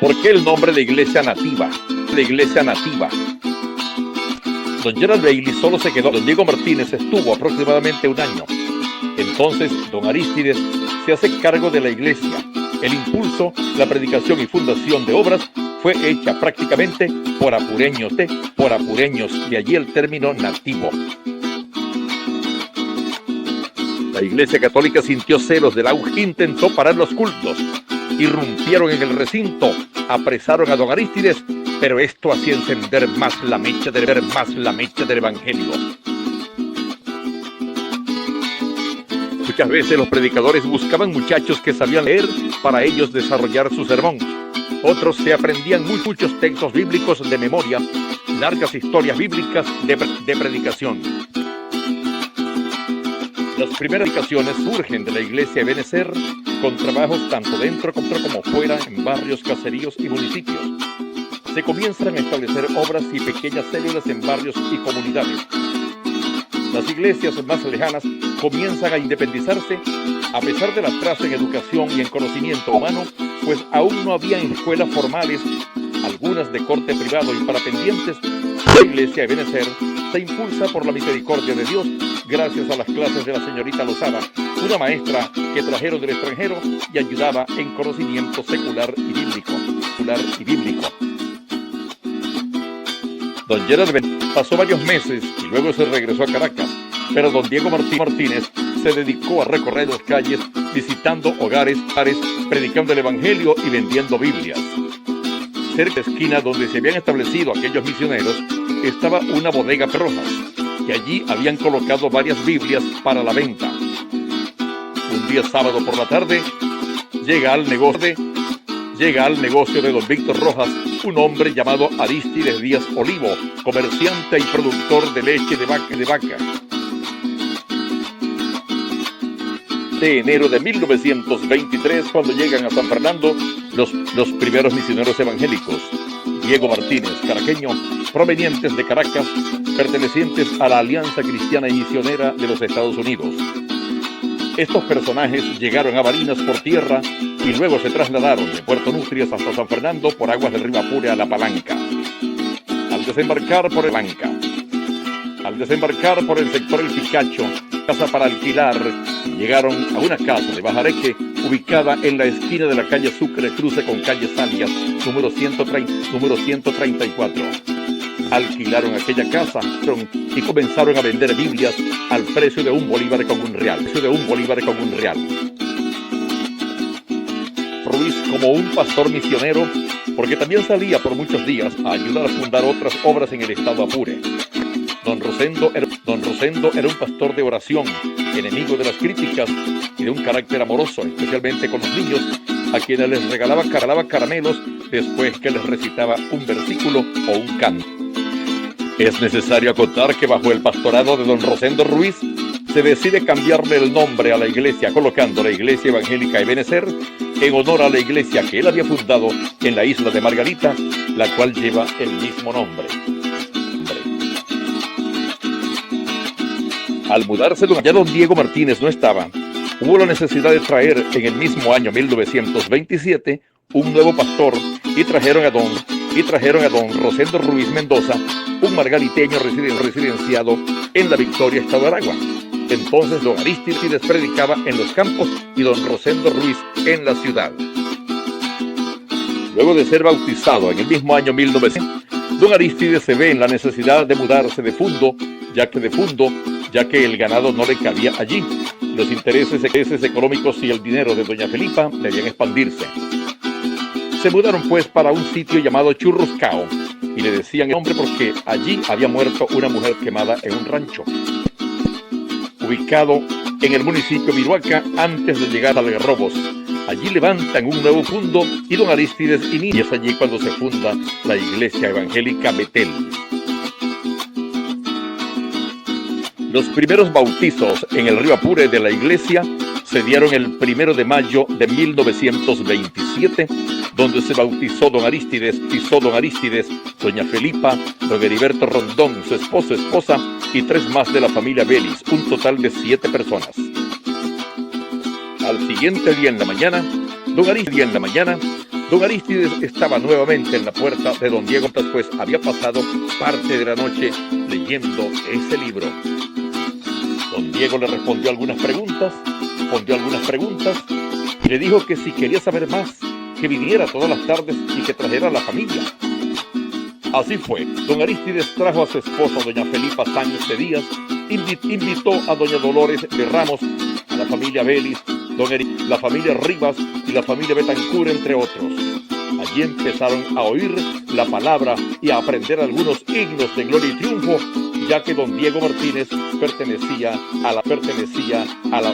¿Por qué el nombre de Iglesia Nativa? De Iglesia Nativa. Don Gerald Bailey solo se quedó. Don Diego Martínez estuvo aproximadamente un año. Entonces, don Arístides se hace cargo de la iglesia. El impulso, la predicación y fundación de obras fue hecha prácticamente por apureños, de allí el término nativo. La Iglesia Católica sintió celos del auge, intentó parar los cultos, irrumpieron en el recinto, apresaron a don Arístides, pero esto hacía encender más la mecha del evangelio. Muchas veces los predicadores buscaban muchachos que sabían leer para ellos desarrollar su sermón. Otros se aprendían muchos textos bíblicos de memoria, largas historias bíblicas de predicación. Las primeras predicaciones surgen de la iglesia de Benecer, con trabajos tanto dentro como fuera en barrios, caseríos y municipios. Se comienzan a establecer obras y pequeñas células en barrios y comunidades. Las iglesias más lejanas comienzan a independizarse a pesar del atraso en educación y en conocimiento humano, pues aún no había escuelas formales, algunas de corte privado y para pendientes. La iglesia de Benecer se impulsa por la misericordia de Dios gracias a las clases de la señorita Lozada, una maestra que trajeron del extranjero y ayudaba en conocimiento secular y bíblico. Don Gerald Bailey pasó varios meses y luego se regresó a Caracas, pero don Diego Martínez se dedicó a recorrer las calles, visitando hogares, predicando el evangelio y vendiendo Biblias. Cerca de la esquina donde se habían establecido aquellos misioneros estaba una bodega Rojas, y allí habían colocado varias Biblias para la venta. Un día sábado por la tarde llega al negocio de don Víctor Rojas un hombre llamado Arístides Díaz Olivo, comerciante y productor de leche de vaca. De enero de 1923, cuando llegan a San Fernando los primeros misioneros evangélicos. Diego Martínez, caraqueño, provenientes de Caracas, pertenecientes a la Alianza Cristiana y Misionera de los Estados Unidos. Estos personajes llegaron a Barinas por tierra y luego se trasladaron de Puerto Nutrias hasta San Fernando por aguas del río Apure a La Palanca. Al desembarcar por el sector El Picacho, casa para alquilar, llegaron a una casa de Bajareque ubicada en la esquina de la calle Sucre, cruce con calle Salias, número 134. Alquilaron aquella casa y comenzaron a vender Biblias al precio de $1 con un real. Ruiz, como un pastor misionero, porque también salía por muchos días a ayudar a fundar otras obras en el estado Apure. Don Rosendo era un pastor de oración, enemigo de las críticas y de un carácter amoroso, especialmente con los niños, a quienes les regalaba caramelos después que les recitaba un versículo o un canto. Es necesario acotar que bajo el pastorado de don Rosendo Ruiz se decide cambiarle el nombre a la iglesia, colocando la Iglesia Evangélica de Benecer en honor a la iglesia que él había fundado en la isla de Margarita, la cual lleva el mismo nombre. Al mudarse, ya don Diego Martínez no estaba. Hubo la necesidad de traer en el mismo año 1927 un nuevo pastor y trajeron a don Rosendo Ruiz Mendoza, un margariteño residenciado en La Victoria, estado de Aragua. Entonces don Arístides predicaba en los campos y don Rosendo Ruiz en la ciudad. Luego de ser bautizado en el mismo año 1900, don Arístides se ve en la necesidad de mudarse de Fundo, ya que el ganado no le cabía allí. Los intereses económicos y el dinero de doña Felipa debían expandirse. Se mudaron pues para un sitio llamado Churruscao, y le decían el nombre porque allí había muerto una mujer quemada en un rancho. Ubicado en el municipio de Viruaca, antes de llegar a Algarrobos. Allí levantan un nuevo fundo y don Arístides inicia. Y es allí cuando se funda la Iglesia Evangélica Betel. Los primeros bautizos en el río Apure de la iglesia se dieron el 1 de mayo de 1927, donde se bautizó don Arístides, doña Felipa, don Heriberto Rondón, su esposa y 3 más de la familia Vélez, un total de 7 personas. Al siguiente día en la mañana, Don Arístides estaba nuevamente en la puerta de don Diego, pues había pasado parte de la noche leyendo ese libro. Don Diego le respondió algunas preguntas, y le dijo que si quería saber más, que viniera todas las tardes y que trajera a la familia. Así fue. Don Arístides trajo a su esposa, doña Felipa Sánchez de Díaz, invitó a doña Dolores de Ramos, a la familia Vélez, la familia Rivas y la familia Betancur, entre otros. Allí empezaron a oír la palabra y a aprender algunos himnos de gloria y triunfo, ya que don Diego Martínez pertenecía a la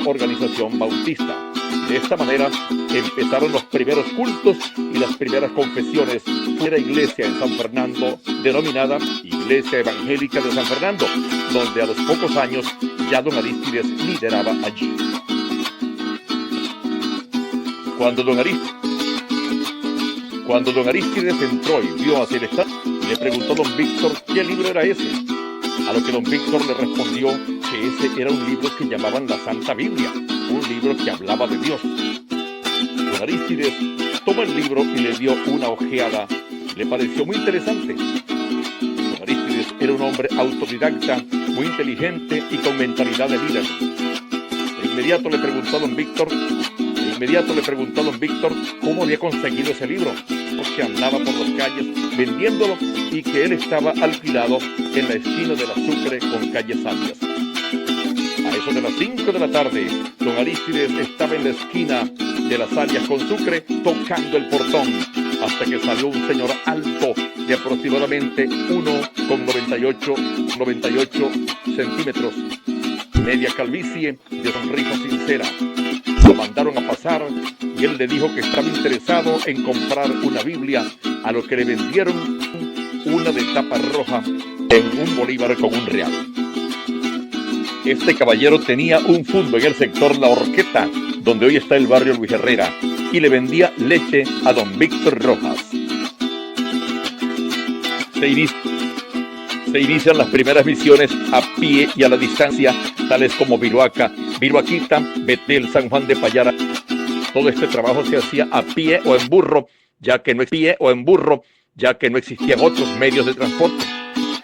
organización bautista. De esta manera empezaron los primeros cultos y las primeras confesiones de la iglesia en San Fernando, denominada Iglesia Evangélica de San Fernando, donde a los pocos años ya don Arístides lideraba allí. Cuando don Arístides entró y vio hacia el estado, le preguntó a don Víctor qué libro era ese, a lo que don Víctor le respondió que ese era un libro que llamaban la Santa Biblia, un libro que hablaba de Dios. Don Arístides tomó el libro y le dio una ojeada. Le pareció muy interesante. Don Arístides era un hombre autodidacta, muy inteligente y con mentalidad de líder. De inmediato le preguntó a don Víctor cómo había conseguido ese libro, porque andaba por las calles vendiéndolo y que él estaba alquilado en la esquina de la Sucre con calle Sabias. A eso de las 5 de la tarde, don Arístides estaba en la esquina de las Sabias con Sucre tocando el portón, hasta que salió un señor alto de aproximadamente 1,98 centímetros, media calvicie, de sonrisa sincera. Lo mandaron a pasar y él le dijo que estaba interesado en comprar una Biblia, a lo que le vendieron una de tapa roja en un bolívar con un real. Este caballero tenía un fondo en el sector La Horqueta, donde hoy está el barrio Luis Herrera, y le vendía leche a don Víctor Rojas. Se inician las primeras misiones a pie y a la distancia, tales como Viruaca, Viruaquita, Betel, San Juan de Payara. Todo este trabajo se hacía a pie o en burro, ya que no existían otros medios de transporte.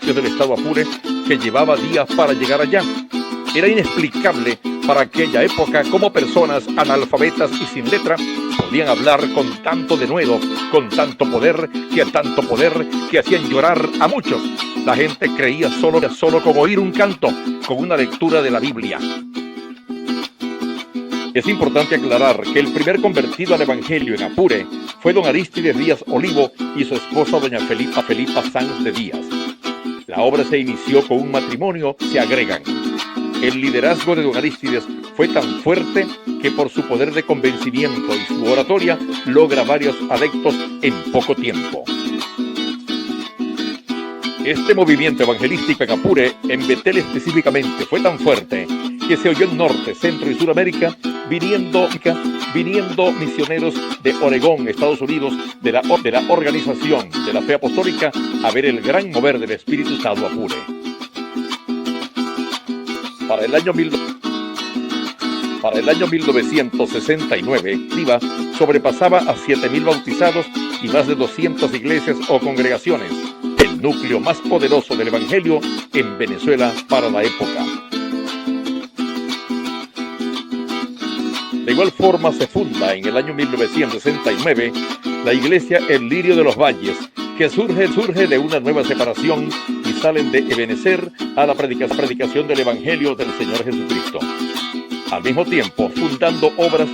Desde el estado Apure, que llevaba días para llegar allá. Era inexplicable para aquella época cómo personas analfabetas y sin letra podían hablar con tanto denuedo, con tanto poder que hacían llorar a muchos. La gente creía solo con oír un canto, con una lectura de la Biblia. Es importante aclarar que el primer convertido al evangelio en Apure fue don Arístides Díaz Olivo y su esposa doña Felipa Sanz de Díaz. La obra se inició con un matrimonio, se agregan. El liderazgo de don Arístides fue tan fuerte que por su poder de convencimiento y su oratoria logra varios adeptos en poco tiempo. Este movimiento evangelístico en Apure, en Betel específicamente, fue tan fuerte que se oyó en Norte, Centro y Suramérica, viniendo misioneros de Oregón, Estados Unidos, de la Organización de la Fe Apostólica, a ver el gran mover del Espíritu Santo Apure. Para el año 1969, Viva sobrepasaba a 7,000 bautizados y más de 200 iglesias o congregaciones, el núcleo más poderoso del Evangelio en Venezuela para la época. De igual forma se funda en el año 1969 la iglesia El Lirio de los Valles, que surge de una nueva separación y salen de Ebenecer a la predicación del Evangelio del Señor Jesucristo. Al mismo tiempo, fundando obras,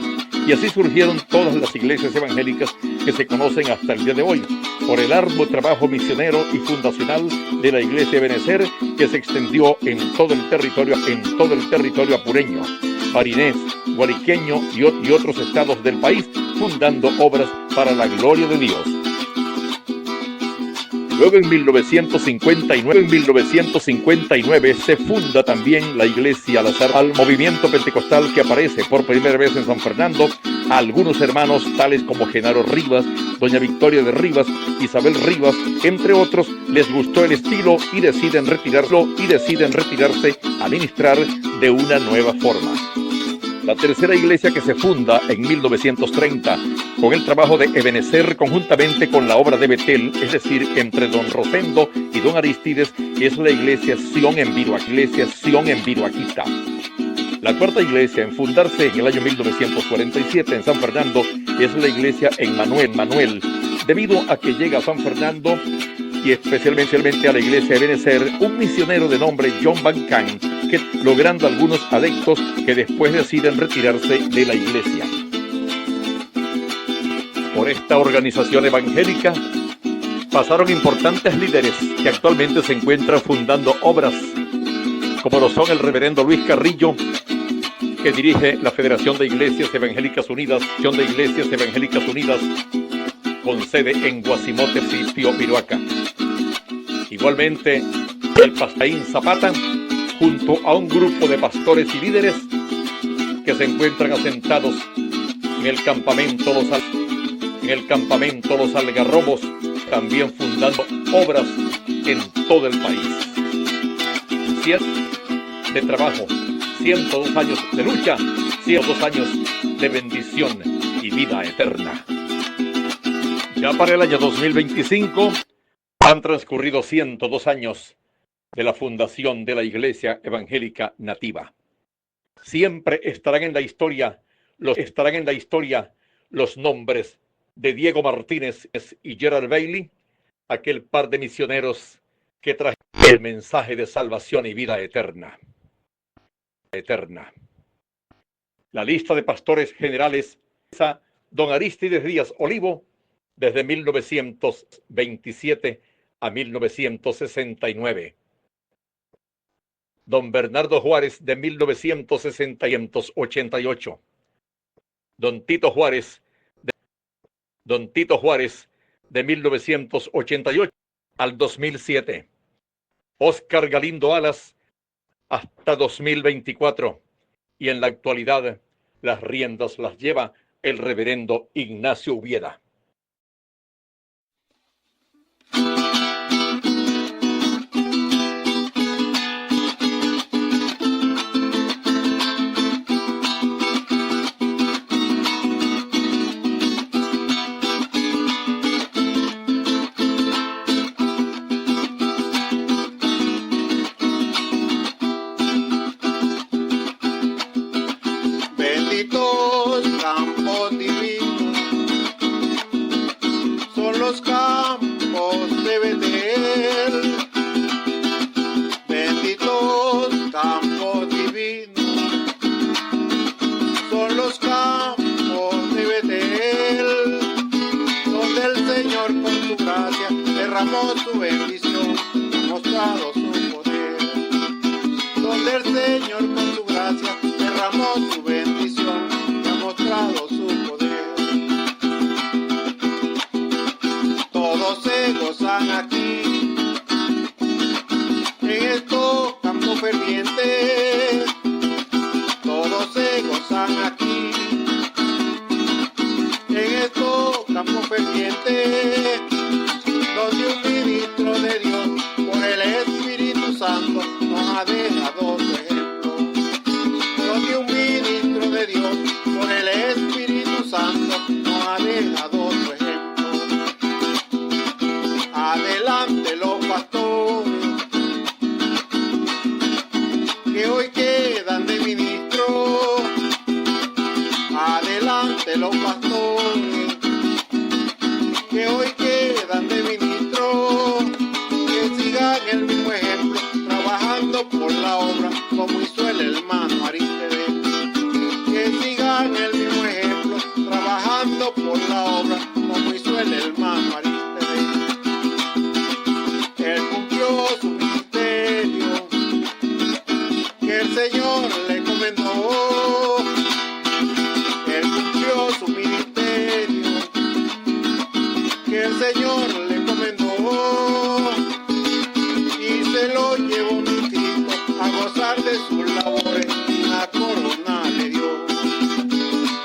y así surgieron todas las iglesias evangélicas que se conocen hasta el día de hoy, por el arduo trabajo misionero y fundacional de la iglesia Ebenecer, que se extendió en todo el territorio apureño, marinés, guariqueño y otros estados del país, fundando obras para la gloria de Dios. Luego en 1959 se funda también la iglesia al movimiento pentecostal que aparece por primera vez en San Fernando. A algunos hermanos tales como Genaro Rivas, doña Victoria de Rivas, Isabel Rivas, entre otros, les gustó el estilo y deciden retirarse a ministrar de una nueva forma. La tercera iglesia que se funda en 1930 con el trabajo de Ebenezer conjuntamente con la obra de Betel, es decir, entre don Rosendo y don Aristides, es la iglesia Sion en Viroaquita. La cuarta iglesia en fundarse en el año 1947 en San Fernando es la iglesia Emmanuel, debido a que llega a San Fernando y especialmente a la iglesia de Ebenezer un misionero de nombre John Van Can, que logrando algunos adeptos que después deciden retirarse de la iglesia. Por esta organización evangélica pasaron importantes líderes que actualmente se encuentran fundando obras, como lo son el reverendo Luis Carrillo, que dirige la Federación de Iglesias Evangélicas Unidas, con sede en Guasimote, sitio Viroaca. Igualmente, el Pastaín Zapata, junto a un grupo de pastores y líderes que se encuentran asentados en el campamento Los Algarrobos, también fundando obras en todo el país. 100 de trabajo, 102 años de lucha, 102 años de bendición y vida eterna. Ya para el año 2025 han transcurrido 102 años de la fundación de la Iglesia Evangélica Nativa. Siempre estarán en la historia los nombres de Diego Martínez y Gerald Bailey, aquel par de misioneros que trajeron el mensaje de salvación y vida eterna. La lista de pastores generales a don Aristides Díaz Olivo desde 1927 a 1969. Don Bernardo Juárez de 1988. Don Tito Juárez de 1988 al 2007. Oscar Galindo Alas hasta 2024. Y en la actualidad las riendas las lleva el reverendo Ignacio Ubieda. Su bendición, ha mostrado su poder, donde el Señor con su gracia derramó su bendición, ha mostrado su poder. Todos se gozan aquí, en estos campos fervientes, todos se gozan aquí, en estos campos fervientes, donde un ministro de Dios por el Espíritu Santo nos ha dejado su ejemplo. Donde un ministro de Dios por el Espíritu Santo nos ha dejado su ejemplo. Adelante los pastores que hoy quedan de ministros. Adelante los pastores que hoy quedan de ministros, que sigan el mismo ejemplo, trabajando por la obra, como hizo el hermano Aristides. Que sigan el mismo ejemplo, trabajando por la obra, como hizo el hermano Aristides. Él cumplió su ministerio, que el Señor le encomendó. Él cumplió su ministerio, que el Señor le encomendó, y se lo llevó mi Cristo a gozar de sus labores, y una corona le dio.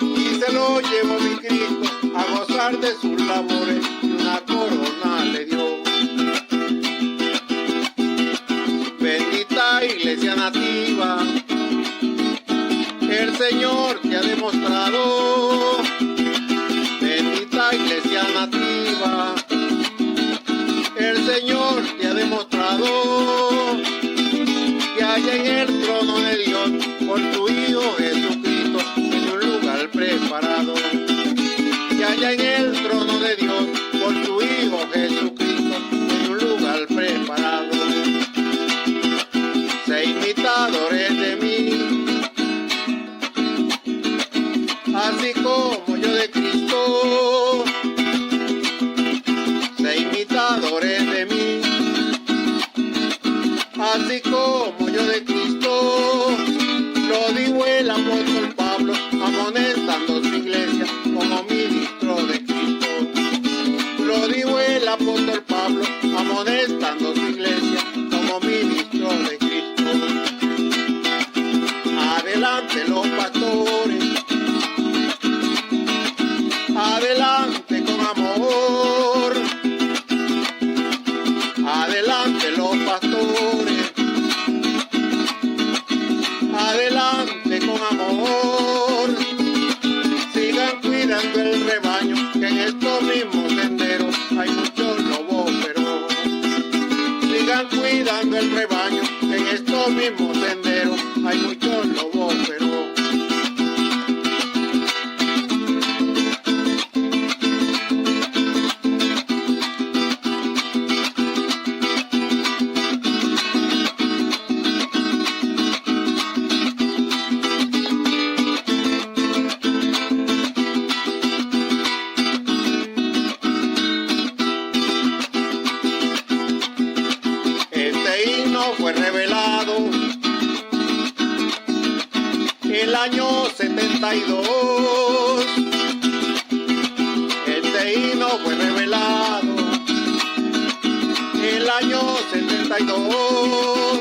Y se lo llevó mi Cristo a gozar de sus labores, y una corona le dio. Bendita Iglesia Nativa, el Señor alternativa. El Señor te ha demostrado que allá en el trono de Dios, por tu Hijo Jesucristo, en un lugar preparado. Que allá en el trono de Dios, por tu Hijo Jesucristo, en un lugar preparado. Sé imitadores de mí, así como yo de Cristo. Sé imitadores de mí, así como yo de Cristo. Lo dijo el apóstol Pablo, amonestando su iglesia como ministro de Cristo. Lo dijo el apóstol Pablo, amonestando su iglesia como ministro de Cristo. Adelante los pastores, adelante con amor. Adelante los pastores, adelante con amor. Sigan cuidando el rebaño, que en estos mismos senderos hay muchos lobos feroz. Sigan cuidando el rebaño, que en estos mismos senderos hay muchos lobos feroz. Fue revelado el año 72. Este himno fue revelado el año 72.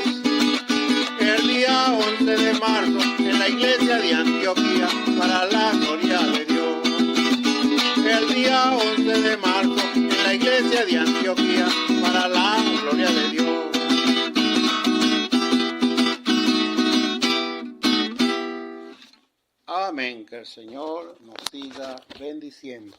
El día 11 de marzo en la iglesia de Antioquía, para la gloria de Dios. El día 11 de marzo en la iglesia de Antioquía, para la gloria de Dios. Amén, que el Señor nos siga bendiciendo.